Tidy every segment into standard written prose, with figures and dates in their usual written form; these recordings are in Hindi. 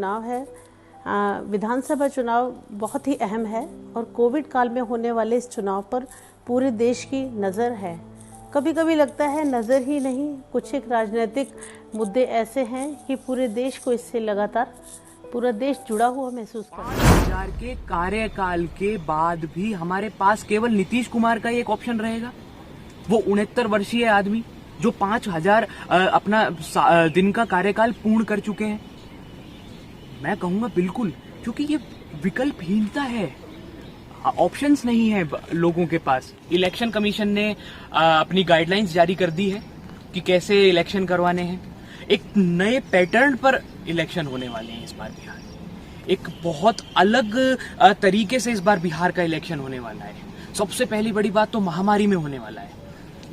चुनाव है। विधानसभा चुनाव बहुत ही अहम है और कोविड काल में होने वाले इस चुनाव पर पूरे देश की नज़र है। कभी कभी लगता है नज़र ही नहीं, कुछ एक राजनीतिक मुद्दे ऐसे हैं कि पूरे देश को इससे लगातार पूरा देश जुड़ा हुआ महसूस करता है। 5,000 के कार्यकाल के बाद भी हमारे पास केवल नीतीश कुमार का ही एक ऑप्शन रहेगा। वो 69 वर्षीय आदमी जो 5,000 अपना दिन का कार्यकाल पूर्ण कर चुके हैं। मैं कहूंगा बिल्कुल, क्योंकि ये विकल्पहीनता है, ऑप्शंस नहीं है लोगों के पास। इलेक्शन कमीशन ने अपनी गाइडलाइंस जारी कर दी है कि कैसे इलेक्शन करवाने हैं। एक नए पैटर्न पर इलेक्शन होने वाले हैं इस बार बिहार में। एक बहुत अलग तरीके से इस बार बिहार का इलेक्शन होने वाला है। सबसे पहली बड़ी बात तो महामारी में होने वाला है।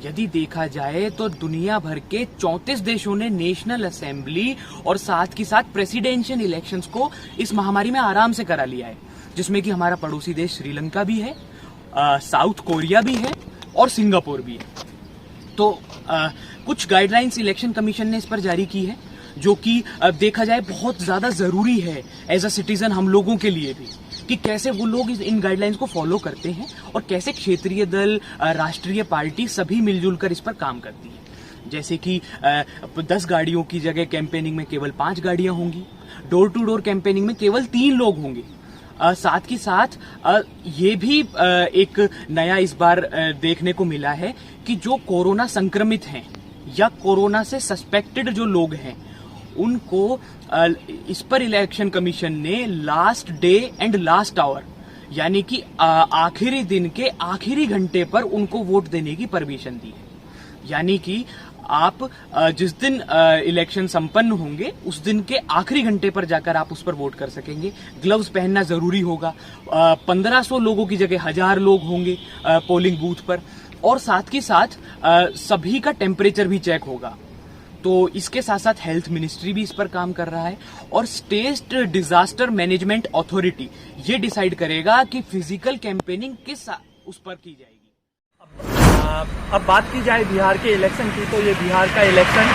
यदि देखा जाए तो दुनिया भर के 34 देशों ने नेशनल असेंबली और साथ ही साथ प्रेसिडेंशियल इलेक्शंस को इस महामारी में आराम से करा लिया है, जिसमें कि हमारा पड़ोसी देश श्रीलंका भी है, साउथ कोरिया भी है और सिंगापुर भी है। तो कुछ गाइडलाइंस इलेक्शन कमीशन ने इस पर जारी की है, जो कि देखा जाए बहुत ज्यादा जरूरी है एज अ सिटीजन हम लोगों के लिए भी, कि कैसे वो लोग इन गाइडलाइंस को फॉलो करते हैं और कैसे क्षेत्रीय दल, राष्ट्रीय पार्टी सभी मिलजुल कर इस पर काम करती है। जैसे कि 10 गाड़ियों की जगह कैंपेनिंग में केवल 5 गाड़ियां होंगी, डोर टू डोर कैंपेनिंग में केवल 3 लोग होंगे। साथ ही साथ ये भी एक नया इस बार देखने को मिला है कि जो कोरोना संक्रमित हैं या कोरोना से सस्पेक्टेड जो लोग हैं, उनको इस पर इलेक्शन कमीशन ने last day and last hour, यानी कि आखिरी दिन के आखिरी घंटे पर उनको वोट देने की परमिशन दी है। यानी कि आप जिस दिन इलेक्शन संपन्न होंगे उस दिन के आखिरी घंटे पर जाकर आप उस पर वोट कर सकेंगे। ग्लव्स पहनना जरूरी होगा। 1500 लोगों की जगह 1000 लोग होंगे पोलिंग बूथ पर, और साथ ही साथ सभी का टेम्परेचर भी चेक होगा। तो इसके साथ साथ हेल्थ मिनिस्ट्री भी इस पर काम कर रहा है और स्टेट डिजास्टर मैनेजमेंट अथॉरिटी ये डिसाइड करेगा कि फिजिकल कैंपेनिंग किस उस पर की जाएगी। अब बात की जाए बिहार के इलेक्शन की, तो ये बिहार का इलेक्शन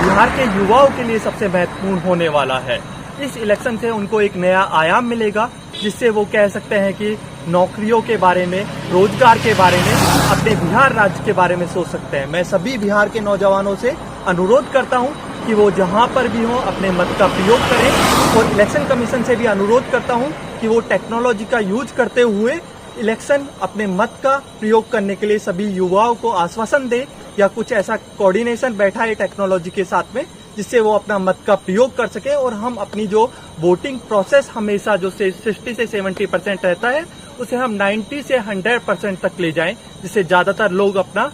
बिहार के युवाओं के लिए सबसे महत्वपूर्ण होने वाला है। इस इलेक्शन से उनको एक नया आयाम मिलेगा, जिससे वो कह सकते हैं कि नौकरियों के बारे में, रोजगार के बारे में, अपने बिहार राज्य के बारे में सोच सकते हैं। मैं सभी बिहार के नौजवानों से अनुरोध करता हूं कि वो जहां पर भी हों अपने मत का प्रयोग करें, और इलेक्शन कमीशन से भी अनुरोध करता हूं कि वो टेक्नोलॉजी का यूज करते हुए इलेक्शन अपने मत का प्रयोग करने के लिए सभी युवाओं को आश्वासन दे, या कुछ ऐसा कोऑर्डिनेशन बैठा है टेक्नोलॉजी के साथ में, जिससे वो अपना मत का प्रयोग कर सके और हम अपनी जो वोटिंग प्रोसेस हमेशा जो 60 से 70% रहता है, उसे हम 90 से 100% तक ले जाएं, जिससे ज्यादातर लोग अपना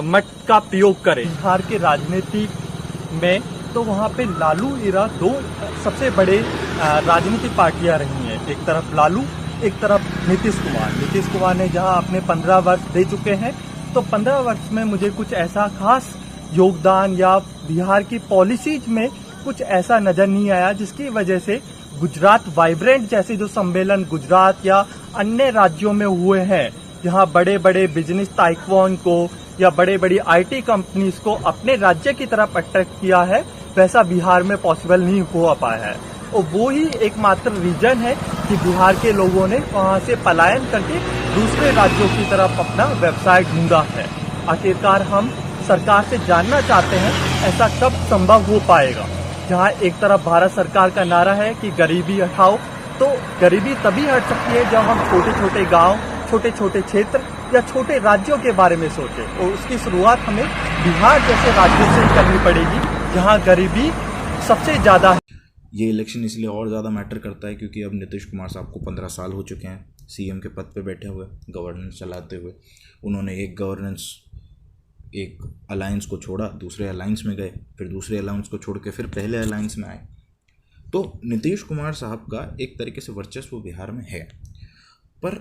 मत का प्रयोग करें। बिहार के राजनीति में तो वहाँ पे लालू इरा 2 सबसे बड़े राजनीतिक पार्टियां रही हैं। एक तरफ लालू, एक तरफ नीतीश कुमार। नीतीश कुमार ने जहां अपने 15 वर्ष दे चुके हैं, तो 15 वर्ष में मुझे कुछ ऐसा खास योगदान या बिहार की पॉलिसीज में कुछ ऐसा नजर नहीं आया जिसकी वजह से गुजरात वाइब्रेंट जैसे जो सम्मेलन गुजरात या अन्य राज्यों में हुए हैं, जहां बड़े बड़े बिजनेस टाइकून को या बड़े बड़ी IT कंपनीज को अपने राज्य की तरफ अट्रैक्ट किया है, वैसा बिहार में पॉसिबल नहीं हो पाया है। और वो ही एकमात्र रीजन है कि बिहार के लोगों ने वहां से पलायन करके दूसरे राज्यों की तरफ अपना व्यवसाय ढूंढा है। आखिरकार हम सरकार से जानना चाहते हैं, ऐसा कब संभव हो पाएगा? जहां एक तरफ भारत सरकार का नारा है कि गरीबी हटाओ, तो गरीबी तभी हट सकती है जब हम छोटे छोटे गांव, छोटे छोटे क्षेत्र या छोटे राज्यों के बारे में सोचें, और उसकी शुरुआत हमें बिहार जैसे राज्यों से करनी पड़ेगी, जहां गरीबी सबसे ज्यादा है। ये इलेक्शन इसलिए और ज़्यादा मैटर करता है क्योंकि अब नीतीश कुमार साहब को 15 साल हो चुके हैं CM के पद पे बैठे हुए, गवर्नेंस चलाते हुए। उन्होंने एक अलायंस को छोड़ा, दूसरे अलायंस में गए, फिर दूसरे अलायंस को छोड़ के फिर पहले अलायंस में आए। तो नीतीश कुमार साहब का एक तरीके से वर्चस्व बिहार में है, पर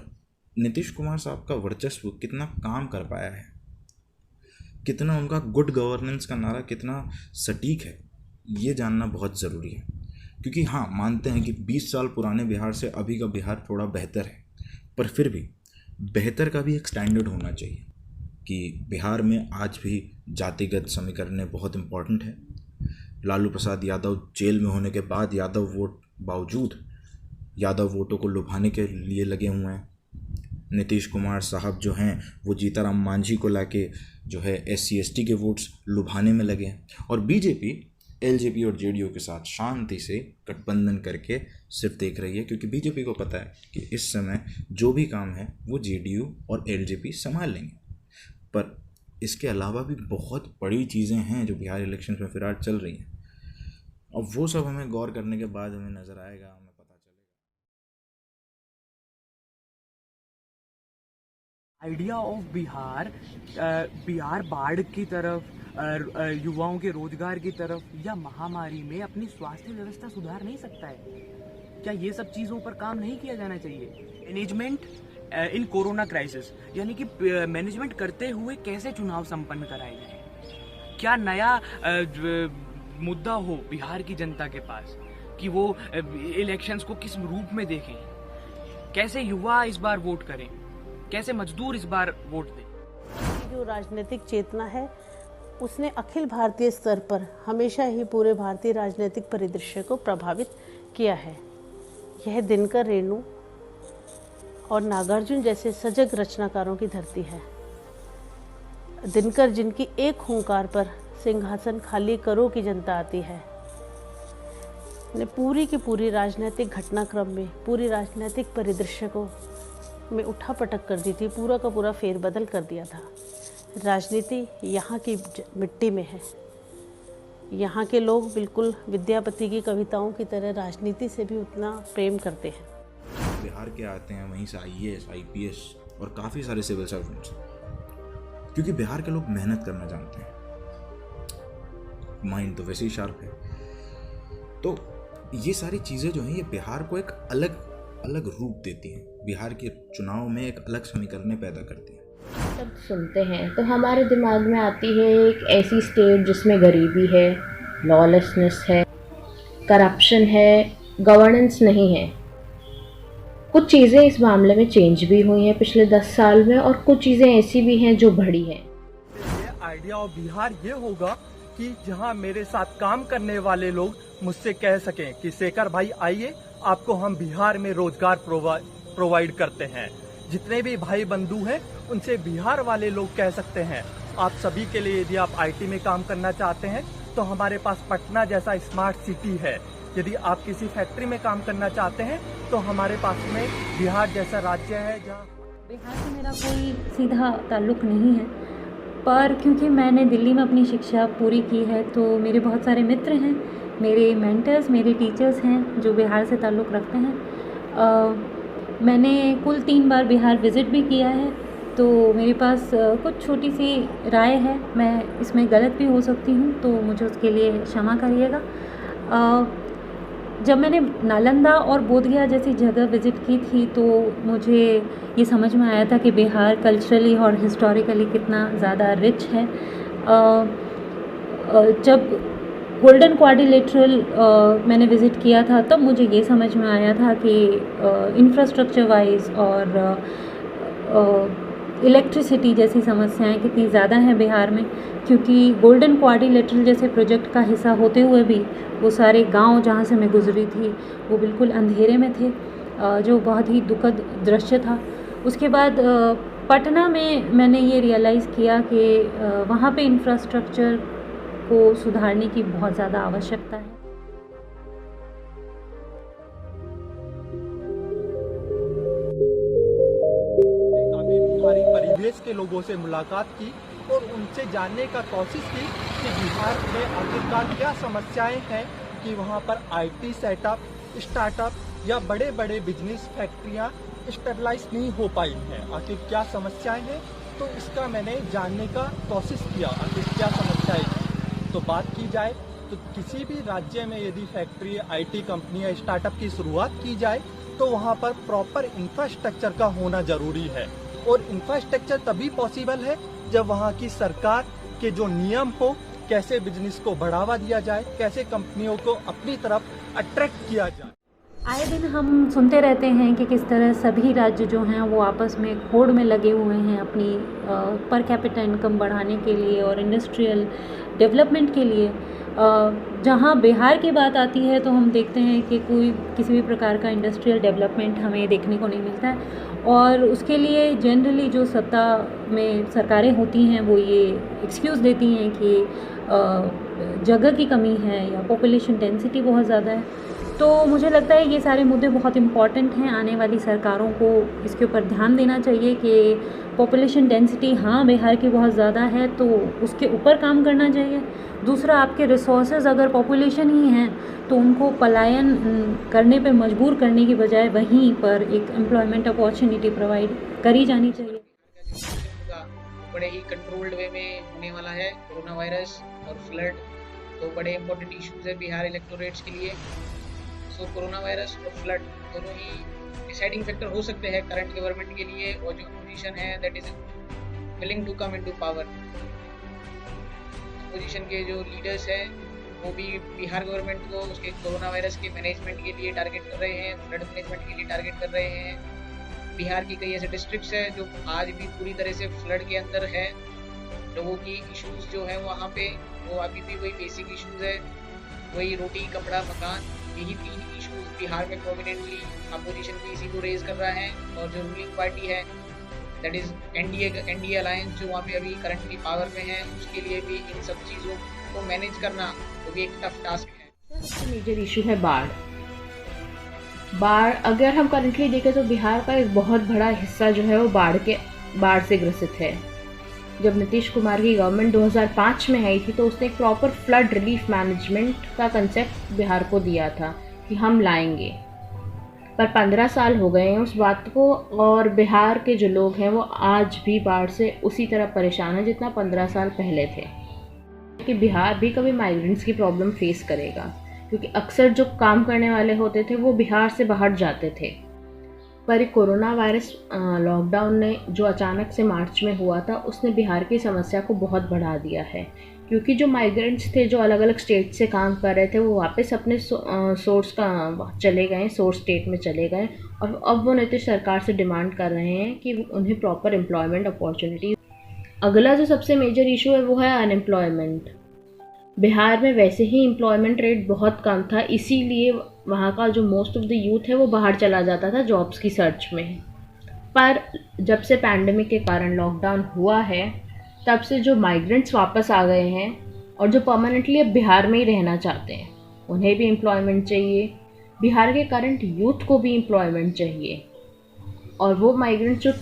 नीतीश कुमार साहब का वर्चस्व कितना काम कर पाया है, कितना उनका गुड गवर्नेंस का नारा कितना सटीक है, ये जानना बहुत ज़रूरी है। क्योंकि हाँ, मानते हैं कि 20 साल पुराने बिहार से अभी का बिहार थोड़ा बेहतर है, पर फिर भी बेहतर का भी एक स्टैंडर्ड होना चाहिए कि बिहार में आज भी जातिगत समीकरण बहुत इम्पॉर्टेंट है। लालू प्रसाद यादव जेल में होने के बाद बावजूद यादव वोटों को लुभाने के लिए लगे हुए हैं। नीतीश कुमार साहब जो हैं वो जीताराम मांझी को लाके जो है SC/ST के वोट्स लुभाने में लगे हैं, और बीजेपी LJP और JDU के साथ शांति से गठबंधन करके सिर्फ देख रही है, क्योंकि बीजेपी को पता है कि इस समय जो भी काम है वो JDU और LJP संभाल लेंगे। पर इसके अलावा भी बहुत बड़ी चीज़ें हैं जो बिहार इलेक्शन में फिलहाल चल रही हैं, और वो सब हमें गौर करने के बाद हमें नज़र आएगा, हमें पता चलेगा। आइडिया ऑफ बिहार बाढ़ की तरफ, युवाओं के रोजगार की तरफ, या महामारी में अपनी स्वास्थ्य व्यवस्था सुधार नहीं सकता है? क्या ये सब चीजों पर काम नहीं किया जाना चाहिए? मैनेजमेंट इन कोरोना क्राइसिस, यानी कि मैनेजमेंट करते हुए कैसे चुनाव संपन्न कराए जाए? क्या नया मुद्दा हो बिहार की जनता के पास कि वो इलेक्शंस को किस रूप में देखें? कैसे युवा इस बार वोट करें? कैसे मजदूर इस बार वोट दें? जो राजनीतिक चेतना है उसने अखिल भारतीय स्तर पर हमेशा ही पूरे भारतीय राजनीतिक परिदृश्य को प्रभावित किया है। यह दिनकर, रेणु और नागार्जुन जैसे सजग रचनाकारों की धरती है। दिनकर, जिनकी एक हुंकार पर सिंहासन खाली करो की जनता आती है, ने पूरी की पूरी राजनीतिक घटनाक्रम में, पूरी राजनीतिक परिदृश्य को में उठापटक कर दी थी, पूरा का पूरा फेरबदल कर दिया था। राजनीति यहाँ की मिट्टी में है। यहाँ के लोग बिल्कुल विद्यापति की कविताओं की तरह राजनीति से भी उतना प्रेम करते हैं। बिहार के आते हैं, वहीं से IAS, IPS और काफ़ी सारे सिविल सर्वेंट्स, क्योंकि बिहार के लोग मेहनत करना जानते हैं, माइंड तो वैसे ही शार्प है। तो ये सारी चीज़ें जो हैं ये बिहार को एक अलग रूप देती हैं, बिहार के चुनाव में एक अलग समीकरण पैदा करती हैं। जब सुनते हैं तो हमारे दिमाग में आती है एक ऐसी स्टेट जिसमें गरीबी है, लॉलेसनेस है, करप्शन है, गवर्नेंस नहीं है। कुछ चीज़ें इस मामले में चेंज भी हुई हैं पिछले 10 साल में, और कुछ चीज़ें ऐसी भी हैं जो बढ़ी हैं। ये आइडिया ऑफ बिहार ये होगा कि जहां मेरे साथ काम करने वाले लोग मुझसे कह सकें कि शेखर भाई आइए, आपको हम बिहार में रोजगार प्रोवाइड करते हैं। जितने भी भाई बंधु हैं उनसे बिहार वाले लोग कह सकते हैं आप सभी के लिए, यदि आप IT में काम करना चाहते हैं तो हमारे पास पटना जैसा स्मार्ट सिटी है। यदि आप किसी फैक्ट्री में काम करना चाहते हैं तो हमारे पास में बिहार जैसा राज्य है जहाँ। बिहार से मेरा कोई सीधा ताल्लुक़ नहीं है, पर क्योंकि मैंने दिल्ली में अपनी शिक्षा पूरी की है तो मेरे बहुत सारे मित्र हैं, मेरे मेंटर्स, मेरे टीचर्स हैं जो बिहार से ताल्लुक़ रखते हैं। मैंने कुल 3 बार बिहार विज़िट भी किया है, तो मेरे पास कुछ छोटी सी राय है। मैं इसमें गलत भी हो सकती हूँ, तो मुझे उसके लिए क्षमा करिएगा। जब मैंने नालंदा और बोधगया जैसी जगह विज़िट की थी तो मुझे ये समझ में आया था कि बिहार कल्चरली और हिस्टोरिकली कितना ज़्यादा रिच है। जब गोल्डन क्वाड्रिलेटरल मैंने विज़िट किया था तब मुझे ये समझ में आया था कि इंफ्रास्ट्रक्चर वाइज और इलेक्ट्रिसिटी जैसी समस्याएं कितनी ज़्यादा हैं बिहार में, क्योंकि गोल्डन क्वाड्रिलेटरल जैसे प्रोजेक्ट का हिस्सा होते हुए भी वो सारे गांव जहां से मैं गुजरी थी वो बिल्कुल अंधेरे में थे, जो बहुत ही दुखद दृश्य था। उसके बाद पटना में मैंने ये रियलाइज़ किया कि वहाँ पे इंफ्रास्ट्रक्चर को सुधारने की बहुत ज़्यादा आवश्यकता है। बिहारी परिवेश के लोगों से मुलाकात की और उनसे जानने का कोशिश की कि बिहार में आखिरकार क्या समस्याएं हैं कि वहां पर IT सेटअप, स्टार्टअप या बड़े बड़े बिजनेस फैक्ट्रियां स्टेबलाइज नहीं हो पाई हैं। आखिर क्या समस्याएं हैं, तो इसका मैंने जानने का कोशिश किया आखिर क्या समस्याएं हैं। तो बात की जाए तो किसी भी राज्य में यदि फैक्ट्री, IT कंपनी या स्टार्टअप की शुरुआत की जाए तो वहाँ पर प्रॉपर इंफ्रास्ट्रक्चर का होना जरूरी है, और इंफ्रास्ट्रक्चर तभी पॉसिबल है जब वहाँ की सरकार के जो नियम हो, कैसे बिजनेस को बढ़ावा दिया जाए, कैसे कंपनियों को अपनी तरफ अट्रैक्ट किया जाए। आए दिन हम सुनते रहते हैं कि किस तरह सभी राज्य जो हैं वो आपस में एक होड़ में लगे हुए हैं अपनी पर कैपिटा इनकम बढ़ाने के लिए और इंडस्ट्रियल डेवलपमेंट के लिए। जहाँ बिहार की बात आती है तो हम देखते हैं कि कोई किसी भी प्रकार का इंडस्ट्रियल डेवलपमेंट हमें देखने को नहीं मिलता है और उसके लिए जनरली जो सत्ता में सरकारें होती हैं वो ये एक्सक्यूज़ देती हैं कि जगह की कमी है या पॉपुलेशन डेंसिटी बहुत ज़्यादा है। तो मुझे लगता है ये सारे मुद्दे बहुत इम्पॉर्टेंट हैं। आने वाली सरकारों को इसके ऊपर ध्यान देना चाहिए कि पॉपुलेशन डेंसिटी हाँ बिहार की बहुत ज़्यादा है तो उसके ऊपर काम करना चाहिए। दूसरा, आपके रिसोर्सेज अगर पॉपुलेशन ही हैं तो उनको पलायन करने पे मजबूर करने की बजाय वहीं पर एक एम्प्लॉयमेंट अपॉर्चुनिटी प्रोवाइड करी जानी चाहिए। बड़े ही कंट्रोल्ड वे में होने वाला है। कोरोना वायरस और फ्लड तो बड़े इंपॉर्टेंट इश्यूज है बिहार इलेक्टोरेट्स के लिए। सो कोरोना वायरस और फ्लड दोनों ही डिसाइडिंग फैक्टर हो सकते हैं करंट गवर्नमेंट के लिए और जो पोजीशन है that is willing to come into power. Position के जो लीडर्स हैं वो भी बिहार गवर्नमेंट को उसके कोरोना वायरस के मैनेजमेंट के लिए टारगेट कर रहे हैं, फ्लड मैनेजमेंट के लिए टारगेट कर रहे हैं। बिहार की कई ऐसे डिस्ट्रिक्ट्स हैं जो आज भी पूरी तरह से फ्लड के अंदर है। लोगों की इश्यूज जो है वहाँ पे वो अभी भी वही बेसिक इश्यूज है, वही रोटी कपड़ा मकान, यही 3 इश्यूज बिहार में प्रोमिनेंटली अपोजिशन भी इसी को रेज कर रहा है। और जो रूलिंग पार्टी है दैट इज एनडीए अलायंस जो वहाँ पे अभी करंटली पावर में है, उसके लिए भी इन सब चीज़ों को मैनेज करना वो भी एक टफ टास्क है। सबसे मेजर इशू है बाढ़। अगर हम करंटली देखें तो बिहार का एक बहुत बड़ा हिस्सा जो है वो बाढ़ से ग्रसित है। जब नीतीश कुमार की गवर्नमेंट 2005 में आई थी तो उसने एक प्रॉपर फ्लड रिलीफ मैनेजमेंट का कंसेप्ट बिहार को दिया था कि हम लाएंगे, पर 15 साल हो गए हैं उस बात को और बिहार के जो लोग हैं वो आज भी बाढ़ से उसी तरह परेशान हैं जितना 15 साल पहले थे। कि बिहार भी कभी माइग्रेंट्स की प्रॉब्लम फेस करेगा क्योंकि अक्सर जो काम करने वाले होते थे वो बिहार से बाहर जाते थे। पर कोरोना वायरस लॉकडाउन ने जो अचानक से मार्च में हुआ था उसने बिहार की समस्या को बहुत बढ़ा दिया है क्योंकि जो माइग्रेंट्स थे जो अलग अलग स्टेट से काम कर रहे थे वो वापस अपने सोर्स स्टेट में चले गए और अब वो नीतीश सरकार से डिमांड कर रहे हैं कि उन्हें प्रॉपर एम्प्लॉयमेंट अपॉर्चुनिटी। अगला जो सबसे मेजर इशू है वो है अनएम्प्लॉयमेंट। बिहार में वैसे ही एम्प्लॉयमेंट रेट बहुत कम था, इसीलिए वहाँ का जो मोस्ट ऑफ द यूथ है वो बाहर चला जाता था जॉब्स की सर्च में। पर जब से पैंडेमिक के कारण लॉकडाउन हुआ है तब से जो माइग्रेंट्स वापस आ गए हैं और जो परमानेंटली अब बिहार में ही रहना चाहते हैं उन्हें भी एम्प्लॉयमेंट चाहिए। बिहार के करंट यूथ को भी एम्प्लॉयमेंट चाहिए और वो माइग्रेंट्स जो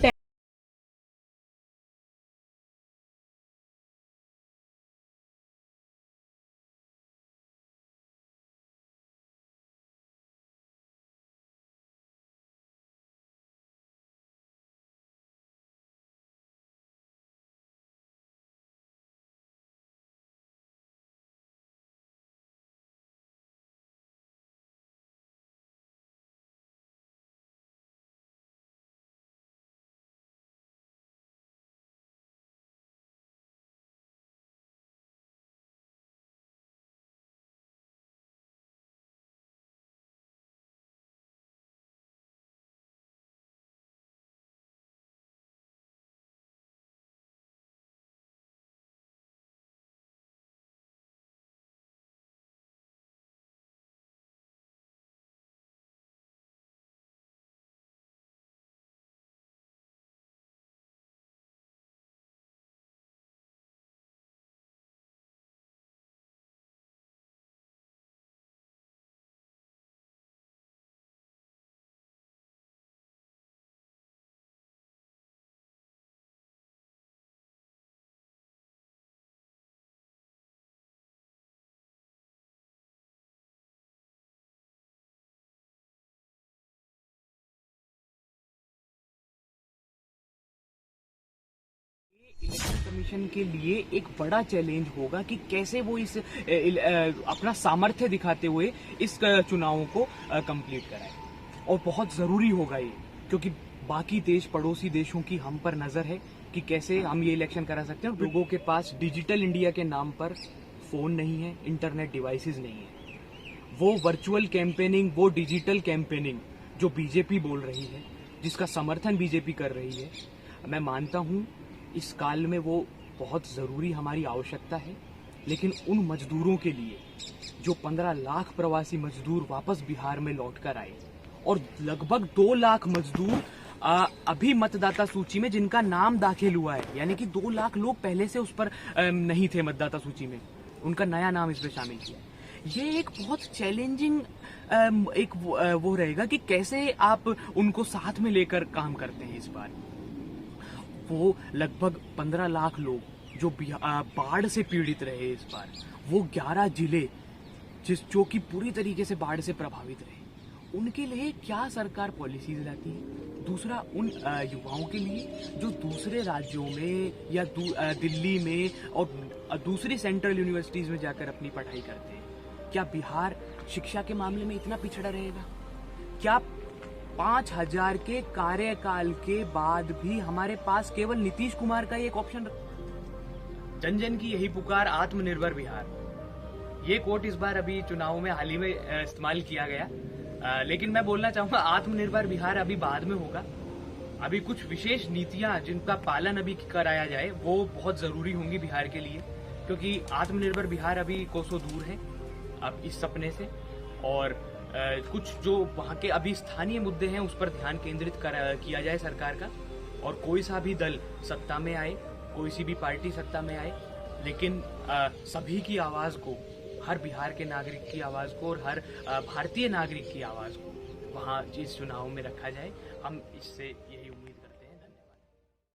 इलेक्शन कमीशन के लिए एक बड़ा चैलेंज होगा कि कैसे वो इस अपना सामर्थ्य दिखाते हुए इस चुनावों को कंप्लीट कराए। और बहुत जरूरी होगा ये क्योंकि बाकी देश पड़ोसी देशों की हम पर नजर है कि कैसे हम ये इलेक्शन करा सकते हैं। लोगों के पास डिजिटल इंडिया के नाम पर फोन नहीं है, इंटरनेट डिवाइसेस नहीं है वो वर्चुअल कैंपेनिंग, वो डिजिटल कैंपेनिंग जो बीजेपी बोल रही है, जिसका समर्थन बीजेपी कर रही है, मैं मानता हूं इस काल में वो बहुत जरूरी हमारी आवश्यकता है। लेकिन उन मजदूरों के लिए जो 15 लाख प्रवासी मजदूर वापस बिहार में लौटकर आए और लगभग 2 लाख मजदूर अभी मतदाता सूची में जिनका नाम दाखिल हुआ है, यानी कि 2 लाख लोग पहले से उस पर नहीं थे मतदाता सूची में, उनका नया नाम इसमें शामिल किया। ये एक बहुत चैलेंजिंग एक वो रहेगा कि कैसे आप उनको साथ में लेकर काम करते हैं। इस बार वो लगभग 15 लाख लोग जो बाढ़ से पीड़ित रहे इस बार, वो 11 जिले जो कि पूरी तरीके से बाढ़ से प्रभावित रहे, उनके लिए क्या सरकार पॉलिसीज लाती है। दूसरा, उन युवाओं के लिए जो दूसरे राज्यों में या दिल्ली में और दूसरी सेंट्रल यूनिवर्सिटीज में जाकर अपनी पढ़ाई करते हैं, क्या बिहार शिक्षा के मामले में इतना पिछड़ा रहेगा? क्या 5000 के कार्यकाल के बाद भी हमारे पास केवल नीतीश कुमार का एक ऑप्शन? जन जन की यही पुकार, आत्मनिर्भर बिहार। ये कोट इस बार अभी चुनाव में हाल ही में इस्तेमाल किया गया, लेकिन मैं बोलना चाहूंगा आत्मनिर्भर बिहार अभी बाद में होगा। अभी कुछ विशेष नीतियां जिनका पालन अभी कराया जाए वो बहुत जरूरी होंगी बिहार के लिए, क्योंकि आत्मनिर्भर बिहार अभी कोसों दूर है अब इस सपने से। और कुछ जो वहां के अभी स्थानीय मुद्दे हैं उस पर ध्यान केंद्रित किया जाए सरकार का, और कोई सा भी दल सत्ता में आए, कोई सी भी पार्टी सत्ता में आए, लेकिन सभी की आवाज को, हर बिहार के नागरिक की आवाज को और हर भारतीय नागरिक की आवाज को वहां इस चुनाव में रखा जाए। हम इससे